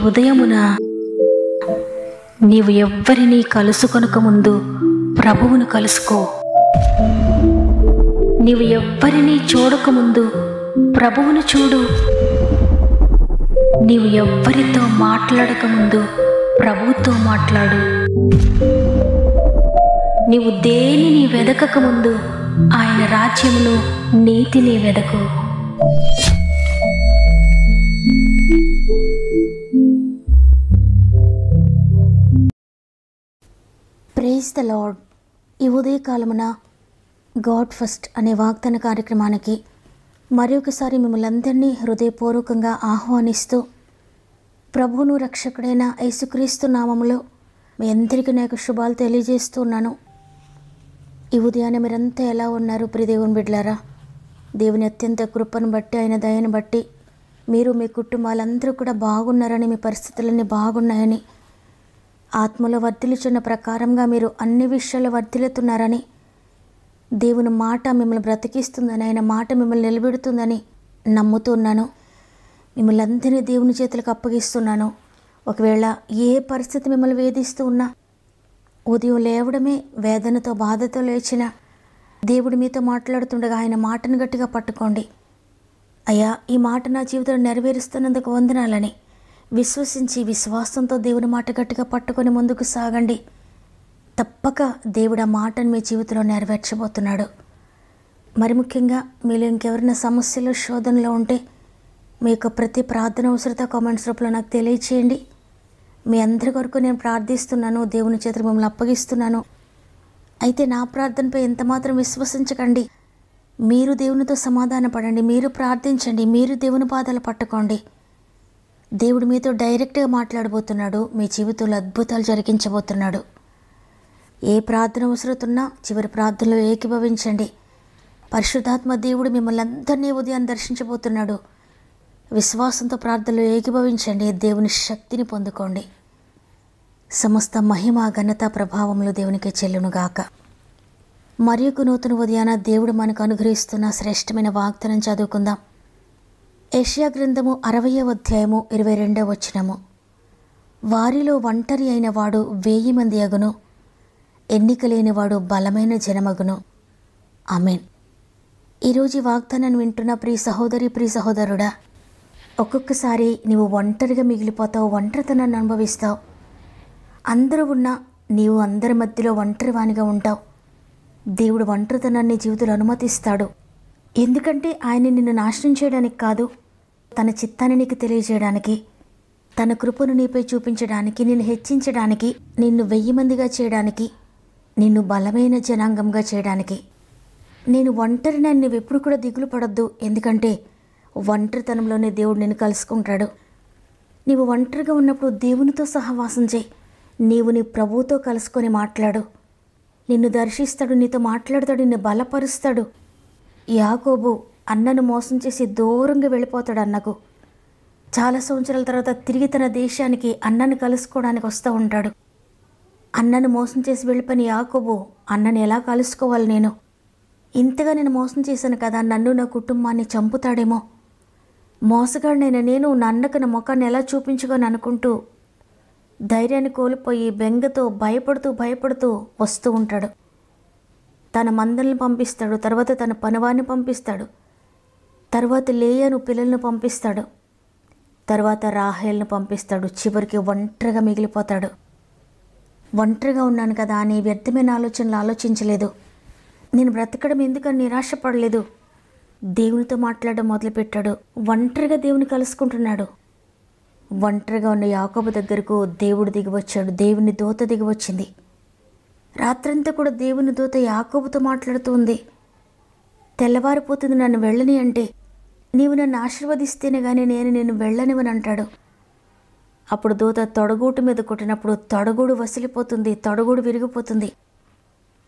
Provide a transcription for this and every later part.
ఉదయమున నీవు ఎవ్వరినీ కలుసుకొనక ముందు ప్రభువును కలుసుకో. నీవు ఎవ్వరినీ చూడకముందు ప్రభువును చూడు. నీవు ఎవ్వరితో మాట్లాడకముందు ప్రభువుతో మాట్లాడు. నీవు దేనిని వెదకకముందు ఆయన రాజ్యమును నీతిని వెదకు. Praise the lord. ఈ ఉదయకాలమున గాడ్ ఫస్ట్ అనే వాగ్దాన కార్యక్రమానికి మరొకసారి మిమ్మల్ని అందరినీ హృదయపూర్వకంగా ఆహ్వానిస్తూ ప్రభువును రక్షకుడైన యేసుక్రీస్తు నామములో మీ అందరికీ నాకు శుభాలు తెలియజేస్తున్నాను. ఈ ఉదయాన్నే మీరంతా ఎలా ఉన్నారు ప్రియ దేవుని బిడ్డలారా? దేవుని అత్యంత కృపను బట్టి, ఆయన దయను బట్టి మీరు మీ కుటుంబాలందరూ కూడా బాగున్నారని, మీ పరిస్థితులన్నీ బాగున్నాయని, ఆత్మలో వర్ధిల్లుచున్న ప్రకారంగా మీరు అన్ని విషయాల్లో వర్ధిల్లుతున్నారని, దేవుని మాట మిమ్మల్ని బ్రతికిస్తుందని, ఆయన మాట మిమ్మల్ని నిలబెడుతుందని నమ్ముతున్నాను. మిమ్మల్ని అందరినీ దేవుని చేతులకు అప్పగిస్తున్నాను. ఒకవేళ ఏ పరిస్థితి మిమ్మల్ని వేధిస్తూ ఉన్నా, ఉదయం లేవడమే వేదనతో బాధతో లేచిన దేవుడు మీతో మాట్లాడుతుండగా ఆయన మాటను గట్టిగా పట్టుకోండి. అయ్యా, ఈ మాట నా జీవితంలో నెరవేరుస్తున్నందుకు వందనాలని విశ్వసించి విశ్వాసంతో దేవుని మాట గట్టిగా పట్టుకొని ముందుకు సాగండి. తప్పక దేవుడు ఆ మాటను మీ జీవితంలో నెరవేర్చబోతున్నాడు. మరి ముఖ్యంగా మీలో ఇంకెవరైనా సమస్యలు, శోధనలో ఉంటే మీ యొక్క ప్రతి ప్రార్థన అవసరత కామెంట్స్ రూపంలో నాకు తెలియచేయండి. మీ అందరి కొరకు నేను ప్రార్థిస్తున్నాను, దేవుని చేతులు మిమ్మల్ని అప్పగిస్తున్నాను. అయితే నా ప్రార్థనపై ఎంతమాత్రం విశ్వసించకండి. మీరు దేవునితో సమాధాన పడండి, మీరు ప్రార్థించండి, మీరు దేవుని పాదాలు పట్టుకోండి. దేవుడు మీతో డైరెక్ట్గా మాట్లాడబోతున్నాడు. మీ జీవితంలో అద్భుతాలు జరిగించబోతున్నాడు. ఏ ప్రార్థన అవసరతున్నా చివరి ప్రార్థనలో ఏకీభవించండి. పరిశుద్ధాత్మ దేవుడు మిమ్మల్ని అందరినీ ఉదయం దర్శించబోతున్నాడు. విశ్వాసంతో ప్రార్థనలో ఏకీభవించండి. దేవుని శక్తిని పొందుకోండి. సమస్త మహిమ, ఘనత, ప్రభావములు దేవునికే చెల్లునుగాక. మరి ఒక నూతన ఉదయాన దేవుడు మనకు అనుగ్రహిస్తున్న శ్రేష్టమైన వాగ్దానం చదువుకుందాం. యెషయా గ్రంథము 60వ అధ్యాయము 22వ వచనము. వారిలో ఒంటరి అయిన వాడు 1000 మంది అగును, ఎన్నిక లేనివాడు బలమైన జనమగును. ఆమేన్. ఈరోజు వాగ్దానాన్ని వింటున్న ప్రియ సహోదరి, ప్రియ సహోదరుడా, ఒక్కొక్కసారి నీవు ఒంటరిగా మిగిలిపోతావు, ఒంటరితనాన్ని అనుభవిస్తావు. అందరూ ఉన్నా నీవు అందరి మధ్యలో ఒంటరివానిగా ఉంటావు. దేవుడు ఒంటరితనాన్ని జీవితంలో అనుమతిస్తాడు. ఎందుకంటే ఆయన నిన్ను నాశనం చేయడానికి కాదు, తన చిత్తాన్ని నీకు తెలియజేయడానికి, తన కృపను నీపై చూపించడానికి, నిన్ను హెచ్చించడానికి, నిన్ను 1000 మందిగా చేయడానికి, నిన్ను బలమైన జనాంగంగా చేయడానికి. నేను ఒంటరినని నువ్వు ఎప్పుడు కూడా దిగులు పడొద్దు. ఎందుకంటే ఒంటరితనంలోనే దేవుడు నిన్ను కలుసుకుంటాడు. నీవు ఒంటరిగా ఉన్నప్పుడు దేవునితో సహవాసం చేయి. నీవు నీ ప్రభువుతో కలుసుకొని మాట్లాడు. నిన్ను దర్శిస్తాడు, నీతో మాట్లాడతాడు, నిన్ను బలపరుస్తాడు. యాకోబు అన్నను మోసం చేసి దూరంగా వెళ్ళిపోతాడు. అన్నకు చాలా సంవత్సరాల తర్వాత తిరిగి తన దేశానికి అన్నను కలుసుకోవడానికి వస్తూ ఉంటాడు. అన్నను మోసం చేసి వెళ్ళిపోయిన యాకోబు అన్నని ఎలా కలుసుకోవాలి? నేను ఇంతగా నేను మోసం చేశాను కదా, నన్ను నా కుటుంబాన్ని చంపుతాడేమో, మోసగాడినైనా నేను నా అన్నకు నా ముఖాన్ని ఎలా చూపించుకొని అనుకుంటూ ధైర్యాన్ని కోల్పోయి బెంగతో భయపడుతూ వస్తూ ఉంటాడు. తన మందల్ని పంపిస్తాడు, తర్వాత తన పనివాడిని పంపిస్తాడు, తర్వాత లేయను పిల్లలను పంపిస్తాడు, తర్వాత రాహేల్ను పంపిస్తాడు. చివరికి ఒంటరిగా మిగిలిపోతాడు. ఒంటరిగా ఉన్నాను కదా అని వ్యర్థమైన ఆలోచనలు ఆలోచించలేదు. నేను బ్రతకడం ఎందుకని నిరాశపడలేదు. దేవునితో మాట్లాడడం మొదలుపెట్టాడు. ఒంటరిగా దేవుని కలుసుకుంటున్నాడు. ఒంటరిగా ఉన్న యాకోబు దగ్గరకు దేవుడు దిగివచ్చాడు. దేవుని దూత దిగివచ్చింది. రాత్రంతా కూడా దేవుని దూత యాకోబుతో మాట్లాడుతూ ఉంది. తెల్లవారిపోతుంది, నన్ను వెళ్ళని అంటే, నీవు నన్ను ఆశీర్వదిస్తేనే కానీ నేను నిన్ను వెళ్ళనివని అంటాడు. అప్పుడు దూత తొడగూటు మీద కొట్టినప్పుడు తొడగూడు వసిలిపోతుంది, తొడగూడు విరిగిపోతుంది.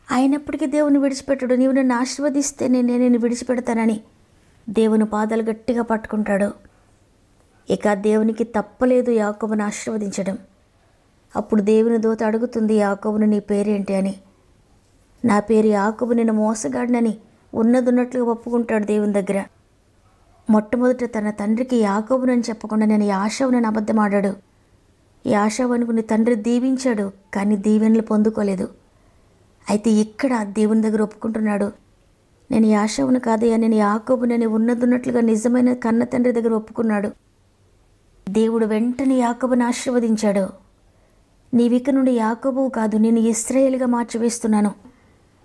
అయినప్పటికీ దేవుని విడిచిపెట్టాడు. నీవు నన్ను ఆశీర్వదిస్తేనే నేను నిన్ను విడిచిపెడతానని దేవుని పాదాలు గట్టిగా పట్టుకుంటాడు. ఇక దేవునికి తప్పలేదు యాకోబును ఆశీర్వదించడం. అప్పుడు దేవుని దూత అడుగుతుంది యాకోబును, నీ పేరేంటి అని. నా పేరు యాకోబు, నేను మోసగాడినని ఉన్నట్లుగా ఒప్పుకుంటాడు దేవుని దగ్గర. మొట్టమొదట తన తండ్రికి యాకోబునని చెప్పకుండా నేను యాషవునని అబద్ధమాడాడు. యాషావనుకుని తండ్రి దీవించాడు, కానీ దీవెనలు పొందుకోలేదు. అయితే ఇక్కడ దేవుని దగ్గర ఒప్పుకుంటున్నాడు, నేను యాషావును కాదయ్యా, నేను యాకోబునని ఉన్నదున్నట్లుగా నిజమైన కన్న తండ్రి దగ్గర ఒప్పుకున్నాడు. దేవుడు వెంటనే యాకోబుని ఆశీర్వదించాడు. నీవిక నుండి యాకోబువు కాదు, నేను ఇశ్రాయేలుగా మార్చివేస్తున్నాను,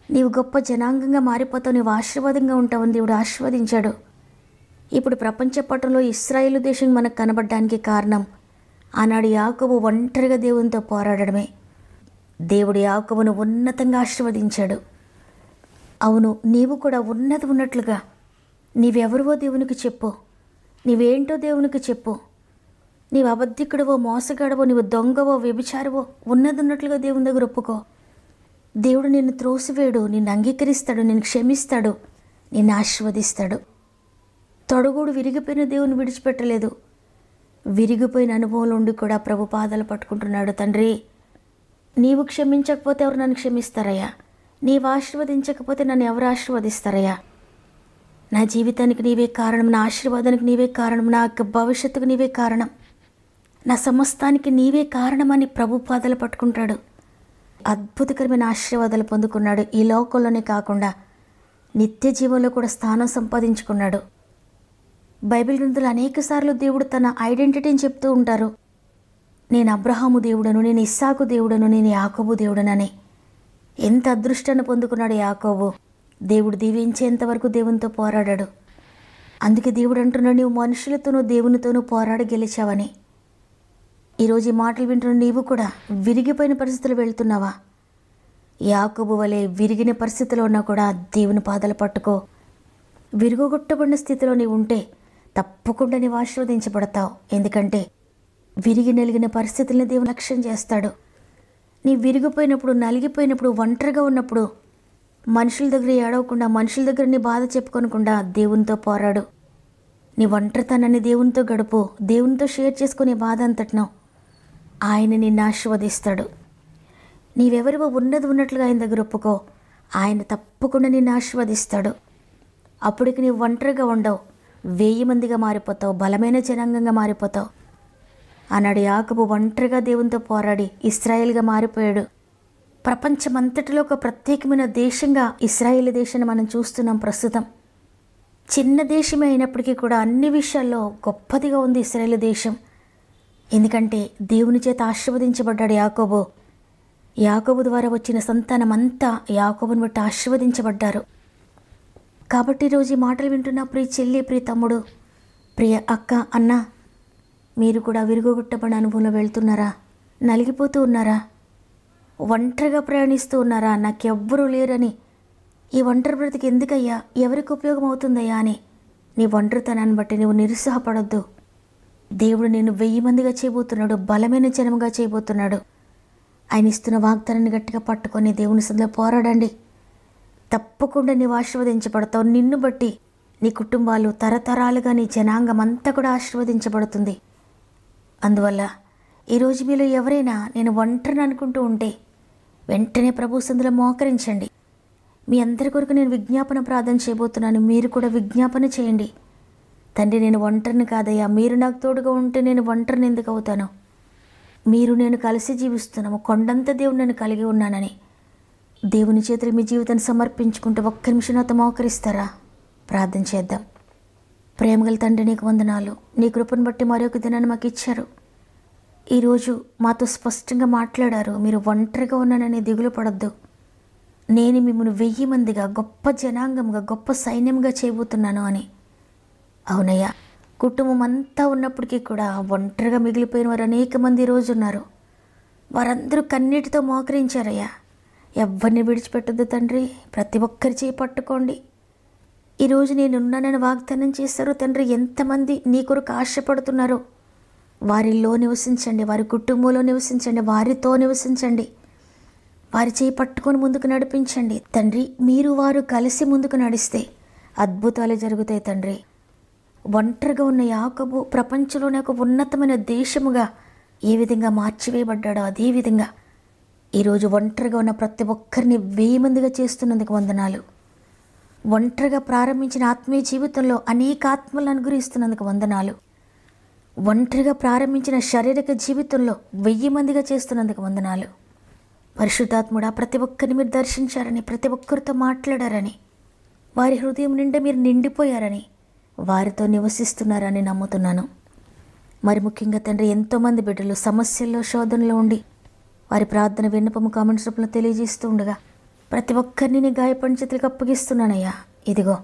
నీవు గొప్ప జనాంగంగా మారిపోతావు, నీవు ఆశీర్వాదంగా ఉంటావని దేవుడు ఆశీర్వదించాడు. ఇప్పుడు ప్రపంచ పటంలో ఇశ్రాయేలు దేశం మనకు కనబడడానికి కారణం ఆనాడు యాకోబు ఒంటరిగా దేవునితో పోరాడడమే. దేవుడు యాకోబును ఉన్నతంగా ఆశీర్వదించాడు. అవును, నీవు కూడా ఉన్నది ఉన్నట్లుగా నీవెవరివో దేవునికి చెప్పు, నీవేంటో దేవునికి చెప్పు. నీవు అబద్ధికుడవో, మోసగాడవో, నీవు దొంగవో, వ్యభిచారవో ఉన్నది ఉన్నట్లుగా దేవుని దగ్గర ఒప్పుకో. దేవుడు నిన్ను త్రోసివేయడు, నిన్ను అంగీకరిస్తాడు, నిన్ను క్షమిస్తాడు, నిన్ను ఆశీర్వదిస్తాడు. తొడగూడు విరిగిపోయిన దేవుని విడిచిపెట్టలేదు. విరిగిపోయిన అనుభవంలో ఉండి కూడా ప్రభు పాదాలు పట్టుకుంటున్నాడు. తండ్రి, నీవు క్షమించకపోతే ఎవరు నన్ను క్షమిస్తారయ్యా? నీవు ఆశీర్వదించకపోతే నన్ను ఎవరు ఆశీర్వదిస్తారయ్యా? నా జీవితానికి నీవే కారణం, నా ఆశీర్వాదానికి నీవే కారణం, నా యొక్క భవిష్యత్తుకు నీవే కారణం, నా సమస్తానికి నీవే కారణమని ప్రభు పాదాలు పట్టుకుంటాడు. అద్భుతకరమైన ఆశీర్వాదాలు పొందుకున్నాడు. ఈ లోకంలోనే కాకుండా నిత్య జీవంలో కూడా స్థానం సంపాదించుకున్నాడు. బైబిల్ గ్రంథంలో అనేక సార్లు దేవుడు తన ఐడెంటిటీని చెప్తూ ఉంటారు. నేను అబ్రహాము దేవుడను, నేను ఇస్సాకు దేవుడను, నేను యాకోబు దేవుడనని. ఎంత అదృష్టాన్ని పొందుకున్నాడు యాకోబు. దేవుడు దీవించేంత వరకు దేవునితో పోరాడాడు. అందుకే దేవుడు అంటున్నాడు, నీవు మనుషులతోనూ దేవునితోనూ పోరాడి గెలిచావని. ఈరోజు ఈ మాటలు వింటున్న నీవు కూడా విరిగిపోయిన పరిస్థితులు వెళ్తున్నావా? యాకోబు వలె విరిగిన పరిస్థితిలో ఉన్నా కూడా దేవుని పాదాలు పట్టుకో. విరుగొట్టబడిన స్థితిలో నీవు ఉంటే తప్పకుండా నీవు ఆశీర్వదించబడతావు. ఎందుకంటే విరిగి నలిగిన పరిస్థితుల్ని దేవుడు లక్ష్యం చేస్తాడు. నీ విరిగిపోయినప్పుడు, నలిగిపోయినప్పుడు, ఒంటరిగా ఉన్నప్పుడు మనుషుల దగ్గర ఏడవకుండా, మనుషుల దగ్గర నీ బాధ చెప్పుకోనకుండా దేవునితో పోరాడు. నీ ఒంటరితనాన్ని దేవునితో గడుపు. దేవునితో షేర్ చేసుకునే బాధ అంతటినో ఆయన నిన్ను ఆశీర్వదిస్తాడు. నీవెవరివో ఉన్నది ఉన్నట్లుగా ఆయన దగ్గర ఒప్పుకో. ఆయన తప్పకుండా నిన్ను ఆశీర్వదిస్తాడు. అప్పటికి నీవు ఒంటరిగా ఉండవు, 1000 మందిగా మారిపోతావు, బలమైన జనాంగంగా మారిపోతావు. ఆనాడు యాకోబు ఒంటరిగా దేవునితో పోరాడి ఇశ్రాయేల్గా మారిపోయాడు. ప్రపంచమంతటిలో ఒక ప్రత్యేకమైన దేశంగా ఇశ్రాయేల్ దేశాన్ని మనం చూస్తున్నాం ప్రస్తుతం. చిన్న దేశమే అయినప్పటికీ కూడా అన్ని విషయాల్లో గొప్పదిగా ఉంది ఇశ్రాయేల్ దేశం. ఎందుకంటే దేవుని చేత ఆశీర్వదించబడ్డాడు యాకోబు. యాకోబు ద్వారా వచ్చిన సంతానం అంతా యాకోబుని బట్టి ఆశీర్వదించబడ్డారు. కాబట్టి ఈరోజు ఈ మాటలు వింటున్న ప్రియ చెల్లి, ప్రియ తమ్ముడు, ప్రియ అక్క, అన్న, మీరు కూడా విరుగొట్టబడిన అనుభవంలో వెళ్తున్నారా? నలిగిపోతూ ఉన్నారా? ఒంటరిగా ప్రయాణిస్తూ ఉన్నారా? నాకెవ్వరూ లేరని, ఈ ఒంటరి బ్రతికి ఎందుకయ్యా, ఎవరికి ఉపయోగం అవుతుందయ్యా అని నీ ఒంటరితనాన్ని బట్టి నువ్వు నిరుత్సాహపడొద్దు. దేవుడు నేను 1000 మందిగా చేయబోతున్నాడు, బలమైన జనముగా చేయబోతున్నాడు. ఆయన ఇస్తున్న వాగ్దానాన్ని గట్టిగా పట్టుకొని దేవుని సన్నిధిలో పోరాడండి. తప్పకుండా నీవు ఆశీర్వదించబడతావు. నిన్ను బట్టి నీ కుటుంబాలు తరతరాలుగా, నీ జనాంగం అంతా కూడా ఆశీర్వదించబడుతుంది. అందువల్ల ఈరోజు మీలో ఎవరైనా నేను ఒంటరిని అనుకుంటూ ఉంటే వెంటనే ప్రభు సన్నిధిలో మోకరించండి. మీ అందరి కొరకు నేను విజ్ఞాపన ప్రార్థన చేయబోతున్నాను. మీరు కూడా విజ్ఞాపన చేయండి. తండ్రి, నేను ఒంటరిని కాదయ్యా, మీరు నాకు తోడుగా ఉంటే నేను ఒంటరిని ఎందుకు అవుతాను? మీరు నేను కలిసి జీవిస్తున్నాము, కొండంత దేవుడు నేను కలిగి ఉన్నానని దేవుని చేతులు మీ జీవితాన్ని సమర్పించుకుంటే ఒక్క నిమిషం నాతో మోకరిస్తారా? ప్రార్థన చేద్దాం. ప్రేమగల తండ్రి, నీకు వందనాలు. నీ కృపను బట్టి మరొక దినాన్ని మాకు ఇచ్చారు. ఈరోజు మాతో స్పష్టంగా మాట్లాడారు. మీరు ఒంటరిగా ఉన్నానని దిగులు పడొద్దు. నేను మిమ్మల్ని 1000 మందిగా, గొప్ప జనాంగంగా, గొప్ప సైన్యంగా చేయబోతున్నాను అని. అవునయ్యా, కుటుంబం అంతా ఉన్నప్పటికీ కూడా ఒంటరిగా మిగిలిపోయిన వారు అనేక మంది ఈరోజు ఉన్నారు. వారందరూ కన్నీటితో మోకరించారయ్యా. ఎవరిని విడిచిపెట్టద్దు తండ్రి, ప్రతి ఒక్కరి చేయి పట్టుకోండి. ఈరోజు నేనున్నానని వాగ్దానం చేశారు తండ్రి. ఎంతమంది నీ కొరకు ఆశపడుతున్నారో వారిలో నివసించండి, వారి కుటుంబంలో నివసించండి, వారితో నివసించండి. వారి చేయి పట్టుకొని ముందుకు నడిపించండి తండ్రి. మీరు వారు కలిసి ముందుకు నడిస్తే అద్భుతాలు జరుగుతాయి తండ్రి. ఒంటరిగా ఉన్న యాకోబు ప్రపంచంలోనే ఒక ఉన్నతమైన దేశముగా ఏ విధంగా మార్చివేయబడ్డాడో అదేవిధంగా ఈరోజు ఒంటరిగా ఉన్న ప్రతి ఒక్కరిని 1000 మందిగా చేస్తున్నందుకు వందనాలు. ఒంటరిగా ప్రారంభించిన ఆత్మీయ జీవితంలో అనేక ఆత్మలను అనుగ్రహిస్తున్నందుకు వందనాలు. ఒంటరిగా ప్రారంభించిన శారీరక జీవితంలో 1000 మందిగా చేస్తున్నందుకు వందనాలు. పరిశుద్ధాత్ముడా, ప్రతి ఒక్కరిని మీరు దర్శించారని, ప్రతి ఒక్కరితో మాట్లాడారని, వారి హృదయం నిండా మీరు నిండిపోయారని, వారితో నివసిస్తున్నారని నమ్ముతున్నాను. మరి ముఖ్యంగా తండ్రి, ఎంతోమంది బిడ్డలు సమస్యల్లో, శోధనలో ఉండి వారి ప్రార్థన విన్నపము కామెంట్స్ రూపంలో తెలియజేస్తూ ఉండగా ప్రతి ఒక్కరిని నీ గాయపడిన చేతులకు అప్పగిస్తున్నానయ్యా. ఇదిగో,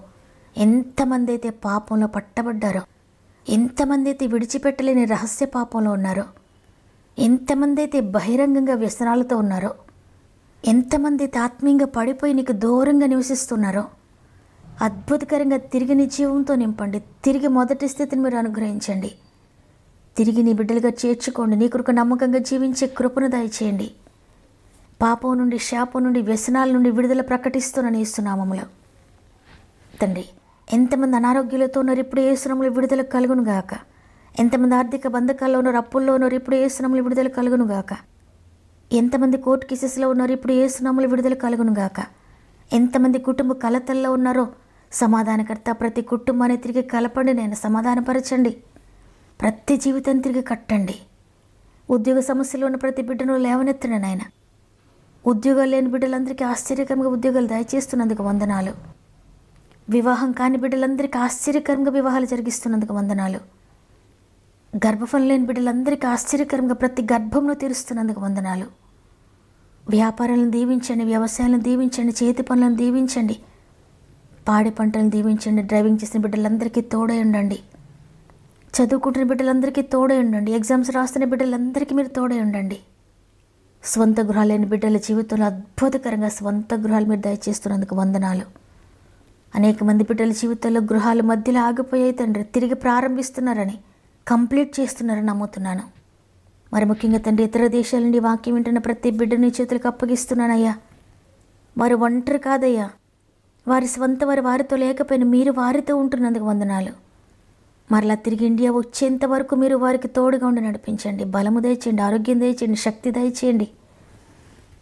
ఎంతమంది అయితే పాపంలో పట్టబడ్డారో, ఎంతమంది అయితే విడిచిపెట్టలేని రహస్య పాపంలో ఉన్నారో, ఎంతమంది అయితే బహిరంగంగా వ్యసనాలతో ఉన్నారో, ఎంతమంది అయితే ఆత్మీయంగా పడిపోయి నీకు దూరంగా నివసిస్తున్నారో, అద్భుతకరంగా తిరిగి నీ జీవంతో నింపండి. తిరిగి మొదటి స్థితిని మీరు అనుగ్రహించండి. తిరిగి నీ బిడ్డలుగా చేర్చుకోండి. నీ కొరకు నమ్మకంగా జీవించే కృపను దయచేయండి. పాపం నుండి, శాపం నుండి, వ్యసనాల నుండి విడుదల ప్రకటిస్తున్న యేసునామములో తండ్రి, ఎంతమంది అనారోగ్యాలతో ఉన్నారు, ఇప్పుడు యేసునామములో విడుదల కలుగును గాక. ఎంతమంది ఆర్థిక బంధకాల్లో ఉన్నారు, అప్పుల్లో ఉన్నారు, ఇప్పుడు యేసునామములో విడుదల కలుగును గాక. ఎంతమంది కోర్టు కేసెస్లో ఉన్నారు, ఇప్పుడు యేసునామములో విడుదల కలుగును గాక. ఎంతమంది కుటుంబ కలతల్లో ఉన్నారో, సమాధానకర్త, ప్రతి కుటుంబాన్ని తిరిగి కలపండి. నేను సమాధానపరచండి. ప్రతి జీవితం తిరిగి కట్టండి. ఉద్యోగ సమస్యలో ఉన్న ప్రతి బిడ్డను లేవనెత్తండి నాయన. ఉద్యోగాలు లేని బిడ్డలందరికీ ఆశ్చర్యకరంగా ఉద్యోగాలు దయచేస్తున్నందుకు వందనాలు. వివాహం కాని బిడ్డలందరికీ ఆశ్చర్యకరంగా వివాహాలు జరిగిస్తున్నందుకు వందనాలు. గర్భఫలం లేని బిడ్డలందరికీ ఆశ్చర్యకరంగా ప్రతి గర్భంలో తీరుస్తున్నందుకు వందనాలు. వ్యాపారాలను దీవించండి, వ్యవసాయాలను దీవించండి, చేతి పనులను దీవించండి, పాడి పంటలను దీవించండి. డ్రైవింగ్ చేసిన బిడ్డలందరికీ తోడై ఉండండి. చదువుకుంటున్న బిడ్డలందరికీ తోడై ఉండండి. ఎగ్జామ్స్ రాస్తున్న బిడ్డలందరికీ మీరు తోడై ఉండండి. స్వంత గృహాలు లేని బిడ్డల జీవితంలో అద్భుతకరంగా స్వంత గృహాలు మీరు దయచేస్తున్నందుకు వందనాలు. అనేక మంది బిడ్డల జీవితంలో గృహాలు మధ్యలో ఆగిపోయాయి తండ్రి, తిరిగి ప్రారంభిస్తున్నారని, కంప్లీట్ చేస్తున్నారని నమ్ముతున్నాను. మరి ముఖ్యంగా తండ్రి, ఇతర దేశాల నుండి వాక్యం వింటున్న ప్రతి బిడ్డని చేతులకు అప్పగిస్తున్నానయ్యా. వారు ఒంటరి కాదయ్యా. వారి స్వంత వారితో లేకపోయినా మీరు వారితో ఉంటున్నందుకు వందనాలు. మరలా తిరిగి ఇండియా వచ్చేంత వరకు మీరు వారికి తోడుగా ఉండి నడిపించండి. బలము దయచేయండి, ఆరోగ్యం దయచేయండి, శక్తి దయచేయండి.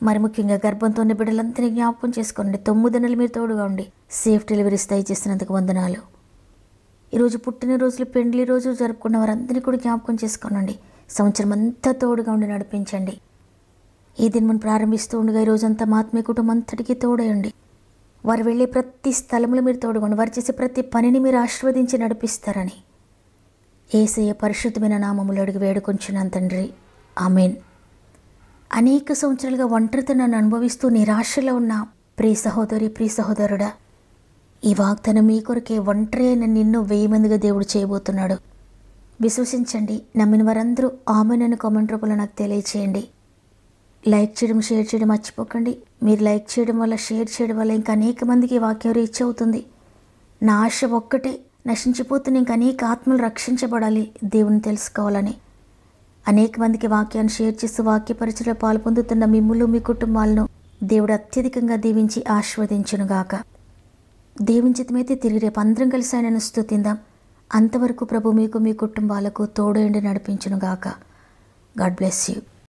మరి ముఖ్యంగా గర్భంతో ఉన్న బిడ్డలందరినీ జ్ఞాపకం చేసుకోండి. 9 నెలలు మీరు తోడుగా ఉండి సేఫ్ డెలివరీస్ దయచేసినందుకు వందనాలు. ఈరోజు పుట్టినరోజులు, పెండ్లి రోజు జరుపుకున్న వారందరినీ కూడా జ్ఞాపకం చేసుకోనండి. సంవత్సరం అంతా తోడుగా ఉండి నడిపించండి. ఈ దినం ప్రారంభిస్తూ ఉండగా ఈరోజంతా మా ఆత్మీయ కుటుంబం అంతటికీ తోడయండి. వారు వెళ్ళే ప్రతి స్థలంలో మీరు తోడుకోండి. వారు చేసే ప్రతి పనిని మీరు ఆశీర్వదించి నడిపిస్తారని యేసయ్య పరిశుద్ధమైన నామములో అడిగి వేడుకొంచున్నాను తండ్రి, ఆమేన్. అనేక సంవత్సరాలుగా ఒంటరితనాన్ని అనుభవిస్తూ నిరాశలో ఉన్న ప్రియ సహోదరి, ప్రియ సహోదరుడా, ఈ వాగ్దానం మీ కొరకే. ఒంటరి అయిన నిన్ను 1000 మందిగా దేవుడు చేయబోతున్నాడు. విశ్వసించండి. నమ్మిన వారందరూ ఆమేన్ అని కామెంట్ రూపంలో నాకు తెలియచేయండి. లైక్ చేయడం, షేర్ చేయడం మర్చిపోకండి. మీరు లైక్ చేయడం వల్ల, షేర్ చేయడం వల్ల ఇంకా అనేక మందికి ఈ వాక్యం రీచ్ అవుతుంది. నా ఆశ ఒక్కటే, నశించిపోతున్న ఇంకా అనేక ఆత్మలు రక్షించబడాలి, దేవుని తెలుసుకోవాలని. అనేక మందికి వాక్యాన్ని షేర్ చేస్తూ వాక్య పరిచయలో పాలు పొందుతున్న మిమ్ములు, మీ కుటుంబాలను దేవుడు అత్యధికంగా దీవించి ఆశీర్వదించునుగాక. దేవుని చిత్తమైతే తిరిగి రేపు అందరం కలిసి ఆయనను స్తుతిందాం. అంతవరకు ప్రభు మీకు, మీ కుటుంబాలకు తోడేండి నడిపించునుగాక. God bless you.